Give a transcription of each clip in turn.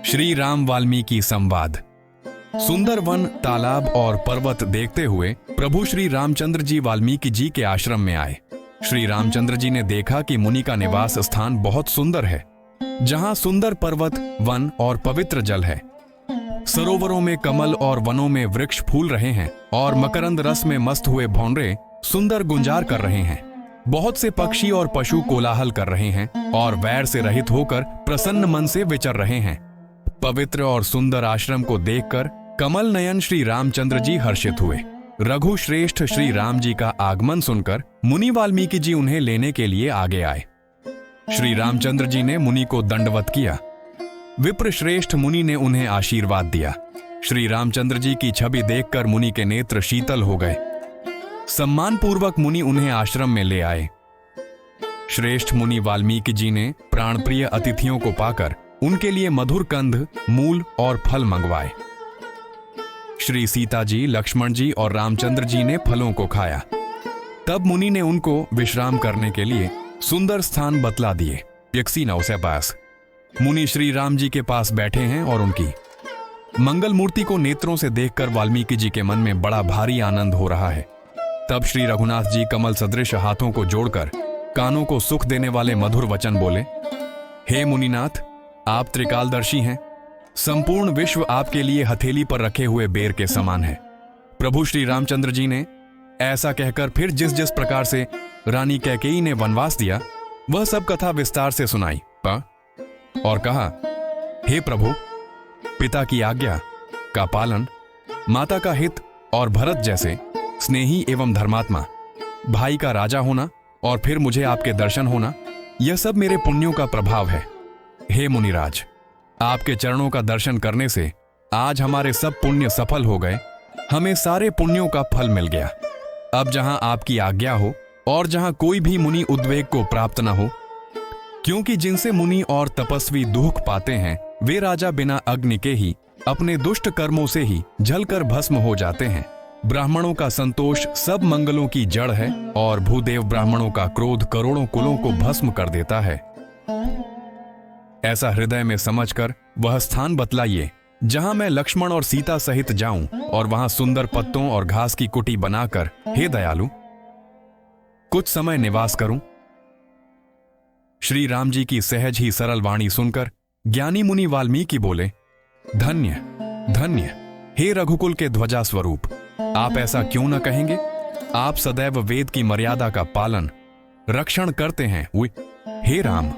श्री राम वाल्मीकि संवाद। सुंदर वन, तालाब और पर्वत देखते हुए प्रभु श्री रामचंद्र जी वाल्मीकि जी के आश्रम में आए। श्री रामचंद्र जी ने देखा कि मुनि का निवास स्थान बहुत सुंदर है, जहां सुंदर पर्वत, वन और पवित्र जल है। सरोवरों में कमल और वनों में वृक्ष फूल रहे हैं और मकरंद रस में मस्त हुए भौंरे सुंदर गुंजार कर रहे हैं। बहुत से पक्षी और पशु कोलाहल कर रहे हैं और वैर से रहित होकर प्रसन्न मन से विचर रहे हैं। पवित्र और सुंदर आश्रम को देखकर कमल नयन श्री रामचंद्र जी हर्षित हुए। रघु श्रेष्ठ श्री राम जी का आगमन सुनकर मुनि वाल्मीकि जी उन्हें लेने के लिए आगे आए। श्री रामचंद्र जी ने मुनि को दंडवत किया। विप्र श्रेष्ठ मुनि ने उन्हें आशीर्वाद दिया। श्री रामचंद्र जी की छवि देखकर मुनि के नेत्र शीतल हो गए। सम्मान पूर्वक मुनि उन्हें आश्रम में ले आए। श्रेष्ठ मुनि वाल्मीकि जी ने प्राणप्रिय अतिथियों को पाकर उनके लिए मधुर कंद, मूल और फल मंगवाए। श्री सीता जी, लक्ष्मण जी और रामचंद्र जी ने फलों को खाया। तब मुनि ने उनको विश्राम करने के लिए सुंदर स्थान बतला दिए। यक्षी नौ से पास मुनि श्री राम जी के पास बैठे हैं और उनकी मंगल मूर्ति को नेत्रों से देखकर वाल्मीकि जी के मन में बड़ा भारी आनंद हो रहा है। तब श्री रघुनाथ जी कमल सदृश हाथों को जोड़कर कानों को सुख देने वाले मधुर वचन बोले। हे मुनिनाथ, आप त्रिकालदर्शी हैं। संपूर्ण विश्व आपके लिए हथेली पर रखे हुए बेर के समान है। प्रभु श्री रामचंद्र जी ने ऐसा कहकर फिर जिस जिस प्रकार से रानी कैकेयी ने वनवास दिया, वह सब कथा विस्तार से सुनाई और कहा, हे प्रभु, पिता की आज्ञा का पालन, माता का हित और भरत जैसे स्नेही एवं धर्मात्मा भाई का राजा होना और फिर मुझे आपके दर्शन होना, यह सब मेरे पुण्यों का प्रभाव है। हे मुनिराज, आपके चरणों का दर्शन करने से आज हमारे सब पुण्य सफल हो गए। हमें सारे पुण्यों का फल मिल गया। अब जहां आपकी आज्ञा हो और जहां कोई भी मुनि उद्वेग को प्राप्त न हो, क्योंकि जिनसे मुनि और तपस्वी दुख पाते हैं, वे राजा बिना अग्नि के ही अपने दुष्ट कर्मों से ही जलकर भस्म हो जाते हैं। ब्राह्मणों का संतोष सब मंगलों की जड़ है और भूदेव ब्राह्मणों का क्रोध करोड़ों कुलों को भस्म कर देता है। ऐसा हृदय में समझकर वह स्थान बतलाइए जहां मैं लक्ष्मण और सीता सहित जाऊं और वहां सुंदर पत्तों और घास की कुटी बनाकर, हे दयालु, कुछ समय निवास करूं। श्री राम जी की सहज ही सरल वाणी सुनकर ज्ञानी मुनि वाल्मीकि बोले, धन्य धन्य हे रघुकुल के ध्वजा स्वरूप, आप ऐसा क्यों न कहेंगे। आप सदैव वेद की मर्यादा का पालन रक्षण करते हैं। हे राम,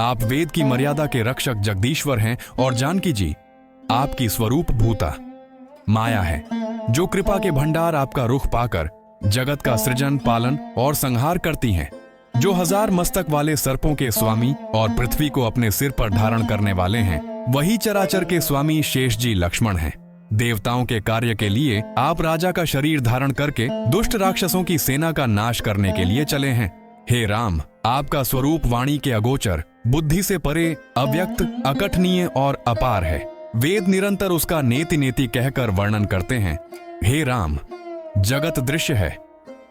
आप वेद की मर्यादा के रक्षक जगदीश्वर हैं और जानकी जी आपकी स्वरूप भूता माया है, जो कृपा के भंडार आपका रुख पाकर जगत का सृजन, पालन और संहार करती हैं, जो 1000 मस्तक वाले सर्पों के स्वामी और पृथ्वी को अपने सिर पर धारण करने वाले हैं, वही चराचर के स्वामी शेष जी लक्ष्मण हैं। देवताओं के कार्य के लिए आप राजा का शरीर धारण करके दुष्ट राक्षसों की सेना का नाश करने के लिए चले हैं। हे राम, आपका स्वरूप वाणी के अगोचर, बुद्धि से परे, अव्यक्त, अकथनीय और अपार है। वेद निरंतर उसका नेति नेति कहकर वर्णन करते हैं। हे राम, जगत दृश्य है,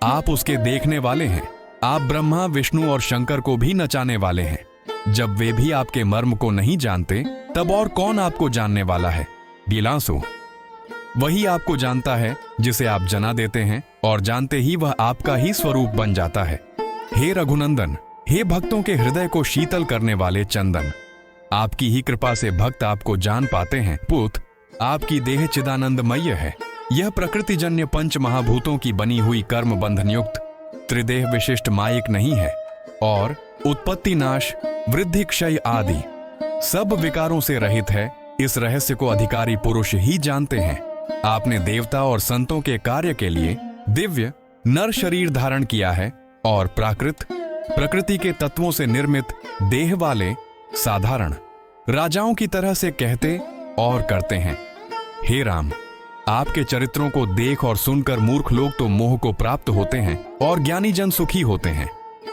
आप उसके देखने वाले हैं। आप ब्रह्मा, विष्णु और शंकर को भी नचाने वाले हैं। जब वे भी आपके मर्म को नहीं जानते, तब और कौन आपको जानने वाला है। गिलासो, वही आपको जानता है जिसे आप जना देते हैं और जानते ही वह आपका ही स्वरूप बन जाता है। हे रघुनंदन, हे भक्तों के हृदय को शीतल करने वाले चंदन, आपकी ही कृपा से भक्त आपको जान पाते हैं। पुत, आपकी देह चिदानंदमय है। यह प्रकृतिजन्य पंच महाभूतों की बनी हुई कर्म बंधन युक्त त्रिदेह विशिष्ट मायिक नहीं है और उत्पत्ति, नाश, वृद्धि, क्षय आदि सब विकारों से रहित है। इस रहस्य को अधिकारी पुरुष ही जानते हैं। आपने देवता और संतों के कार्य के लिए दिव्य नर शरीर धारण किया है और प्रकृति के तत्वों से निर्मित देह वाले साधारण राजाओं की तरह से कहते और करते हैं। हे राम, आपके चरित्रों को देख और सुनकर मूर्ख लोग तो मोह को प्राप्त होते हैं और ज्ञानी जन सुखी होते हैं।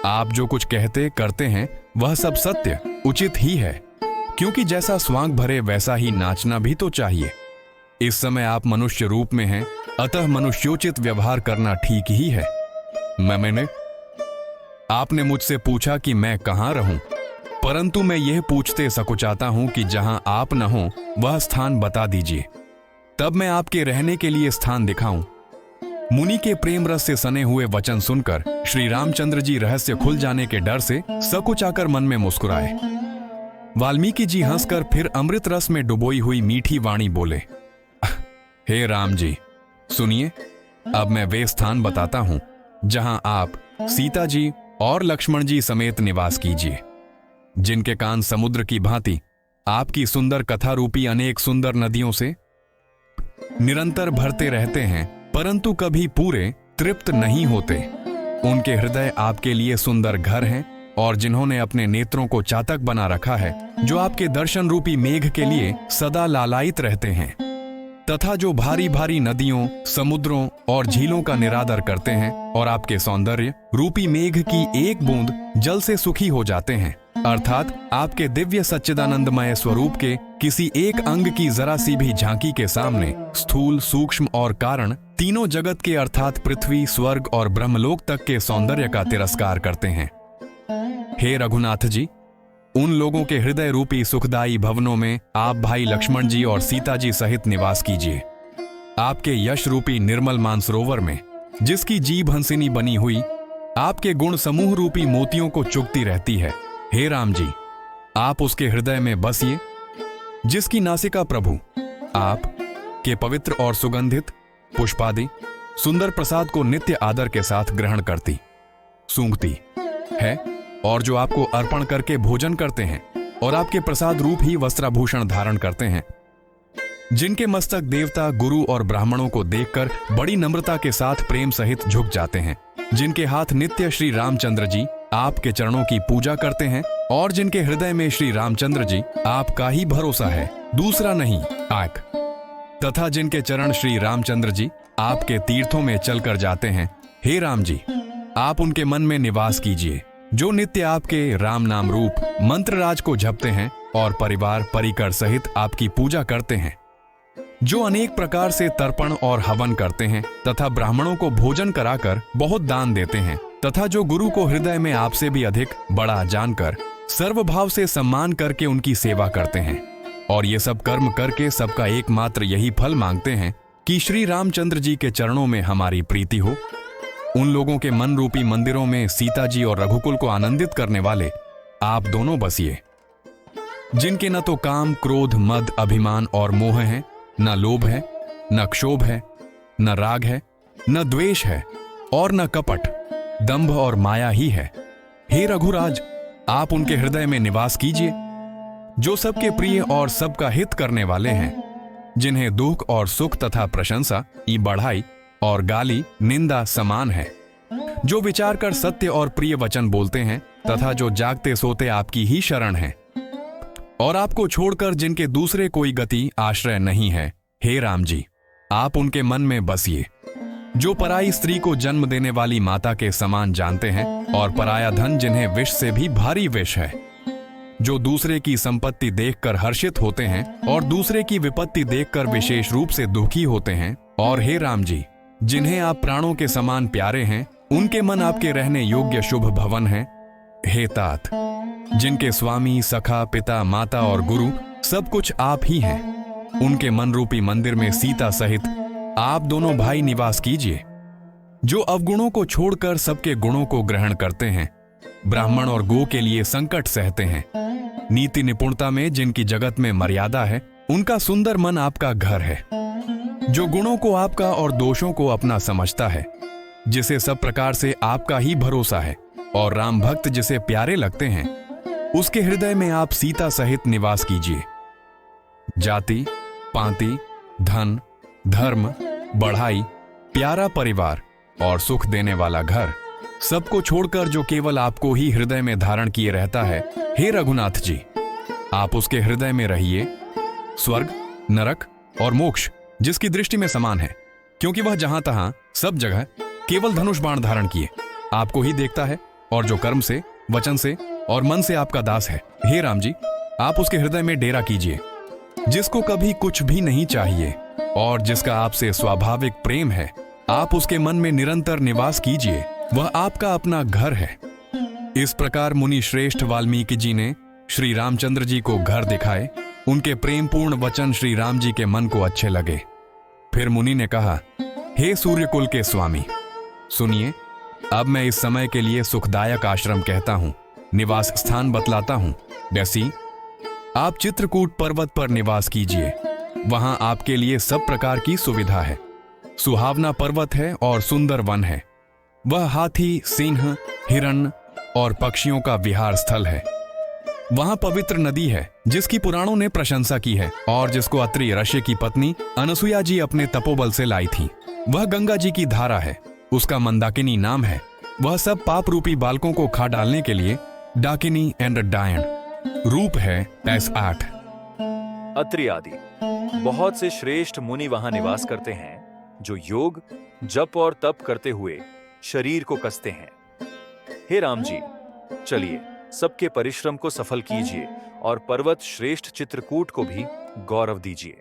आप जो कुछ कहते करते हैं वह सब सत्य उचित ही है, क्योंकि जैसा स्वांग भरे वैसा ही नाचना भी तो चाहिए। इस समय आप मनुष्य रूप में हैं, अतः मनुष्योचित व्यवहार करना ठीक ही है। मैंने आपने मुझसे पूछा कि मैं कहां रहूं, परंतु मैं यह पूछते सकुचाता हूं कि जहां आप न हो वह स्थान बता दीजिए, तब मैं आपके रहने के लिए स्थान दिखाऊं। मुनि के प्रेम रस से सने हुए वचन सुनकर श्री रामचंद्र जी रहस्य खुल जाने के डर से सकुचाकर मन में मुस्कुराए। वाल्मीकि जी हंसकर फिर अमृत रस में डुबोई हुई मीठी वाणी बोले, हे राम जी, सुनिए, अब मैं वे स्थान बताता हूं जहां आप सीता जी और लक्ष्मण जी समेत निवास कीजिए, जिनके कान समुद्र की भांति आपकी सुंदर कथा रूपी अनेक सुंदर नदियों से निरंतर भरते रहते हैं, परंतु कभी पूरे तृप्त नहीं होते। उनके हृदय आपके लिए सुंदर घर हैं और जिन्होंने अपने नेत्रों को चातक बना रखा है, जो आपके दर्शन रूपी मेघ के लिए सदा लालायित रहते हैं, तथा जो भारी भारी नदियों, समुद्रों और झीलों का निरादर करते हैं और आपके सौंदर्य रूपी मेघ की एक बूंद जल से सुखी हो जाते हैं, अर्थात आपके दिव्य सच्चिदानंदमय स्वरूप के किसी एक अंग की जरा सी भी झांकी के सामने स्थूल, सूक्ष्म और कारण तीनों जगत के अर्थात पृथ्वी, स्वर्ग और ब्रह्मलोक तक के सौंदर्य का तिरस्कार करते हैं। हे रघुनाथ जी, उन लोगों के हृदय रूपी सुखदायी भवनों में आप भाई लक्ष्मण जी और सीता जी सहित निवास कीजिए। आपके यश रूपी निर्मल मानसरोवर में, जिसकी जीभ हंसिनी बनी हुई आपके गुण समूह रूपी मोतियों को चुगती रहती है, हे राम जी, आप उसके हृदय में बसिए, जिसकी नासिका प्रभु आप के पवित्र और सुगंधित पुष्पादि सुंदर प्रसाद को नित्य आदर के साथ ग्रहण करती, सूंघती है, और जो आपको अर्पण करके भोजन करते हैं और आपके प्रसाद रूप ही वस्त्राभूषण धारण करते हैं, जिनके मस्तक देवता, गुरु और ब्राह्मणों को देखकर बड़ी नम्रता के साथ प्रेम सहित झुक जाते हैं, जिनके हाथ नित्य श्री रामचंद्र जी आपके चरणों की पूजा करते हैं और जिनके हृदय में श्री रामचंद्र जी आपका ही भरोसा है, दूसरा नहीं आक, तथा जिनके चरण श्री रामचंद्र जी आपके तीर्थों में चलकर जाते हैं, हे राम जी, आप उनके मन में निवास कीजिए, जो नित्य आपके राम नाम रूप मंत्रराज को जपते हैं और परिवार परिकर सहित आपकी पूजा करते हैं, जो अनेक प्रकार से तर्पण और हवन करते हैं तथा ब्राह्मणों को भोजन कराकर बहुत दान देते हैं, तथा जो गुरु को हृदय में आपसे भी अधिक बड़ा जानकर सर्वभाव से सम्मान करके उनकी सेवा करते हैं, और ये सब कर्म करके सबका एकमात्र यही फल मांगते हैं कि श्री रामचंद्र जी के चरणों में हमारी प्रीति हो। उन लोगों के मन रूपी मंदिरों में सीता जी और रघुकुल को आनंदित करने वाले आप दोनों बसिए, जिनके न तो काम, क्रोध, मद, अभिमान और मोह है, न लोभ है, न क्षोभ है, न राग है, न द्वेष है और न कपट, दंभ और माया ही है। हे रघुराज, आप उनके हृदय में निवास कीजिए, जो सबके प्रिय और सबका हित करने वाले हैं, जिन्हें दुख और सुख तथा प्रशंसा, बढ़ाई और गाली, निंदा समान है, जो विचार कर सत्य और प्रिय वचन बोलते हैं तथा जो जागते सोते आपकी ही शरण है, और आपको छोड़कर जिनके दूसरे कोई गति आश्रय नहीं है, हे राम जी, आप उनके मन में बसिए, जो पराई स्त्री को जन्म देने वाली माता के समान जानते हैं और पराया धन जिन्हें विष से भी भारी विष है, जो दूसरे की संपत्ति देखकर हर्षित होते हैं और दूसरे की विपत्ति देखकर विशेष रूप से दुखी होते हैं, और हे राम जी, जिन्हें आप प्राणों के समान प्यारे हैं, उनके मन आपके रहने योग्य शुभ भवन है, हे तात, जिनके स्वामी, सखा, पिता, माता और गुरु सब कुछ आप ही हैं, उनके मन रूपी मंदिर में सीता सहित आप दोनों भाई निवास कीजिए, जो अवगुणों को छोड़कर सबके गुणों को ग्रहण करते हैं, ब्राह्मण और गो के लिए संकट सहते हैं, नीति निपुणता में जिनकी जगत में मर्यादा है, उनका सुंदर मन आपका घर है, जो गुणों को आपका और दोषों को अपना समझता है, जिसे सब प्रकार से आपका ही भरोसा है, और राम भक्त जिसे प्यारे लगते हैं, उसके हृदय में आप सीता सहित निवास कीजिए। जाति, पांति, धन, धर्म, बढ़ाई, प्यारा परिवार और सुख देने वाला घर, सबको छोड़कर जो केवल आपको ही हृदय में धारण किए रहता है, हे रघुनाथ जी, आप उसके हृदय में रहिए। स्वर्ग, नरक और मोक्ष जिसकी दृष्टि में समान है, क्योंकि वह जहां तहां सब जगह केवल धनुष बाण धारण किए आपको ही देखता है, और जो कर्म से, वचन से और मन से आपका दास है, हे राम जी, आप उसके हृदय में डेरा कीजिए, जिसको कभी कुछ भी नहीं चाहिए और जिसका आपसे स्वाभाविक प्रेम है, आप उसके मन में निरंतर निवास कीजिए, वह आपका अपना घर है। इस प्रकार मुनि श्रेष्ठ वाल्मीकि जी ने श्री रामचंद्र जी को घर दिखाए। उनके प्रेमपूर्ण वचन श्री राम जी के मन को अच्छे लगे। फिर मुनि ने कहा, हे सूर्यकुल के स्वामी, सुनिए, अब मैं इस समय के लिए सुखदायक आश्रम कहता हूं, निवास स्थान बतलाता हूं। वैसी आप चित्रकूट पर्वत पर निवास कीजिए। वहां आपके लिए सब प्रकार की सुविधा है। सुहावना पर्वत है और सुंदर वन है। वह हाथी, सिंह, हिरण और पक्षियों का विहार स्थल है। वहां पवित्र नदी है जिसकी पुराणों ने प्रशंसा की है और जिसको अत्रि ऋषि की पत्नी अनसुया जी अपने तपोबल से लाई थी। वह गंगा जी की धारा है। उसका मंदाकिनी नाम है। वह सब पाप रूपी बालकों को खा डालने के लिए डाकिनी एंड डायन रूप है S8। अत्रि आदि बहुत से श्रेष्ठ मुनि वहां निवास करते हैं, जो योग, जप और तप करते हुए शरीर को कसते हैं। हे राम जी, चलिए सबके परिश्रम को सफल कीजिए और पर्वत श्रेष्ठ चित्रकूट को भी गौरव दीजिए।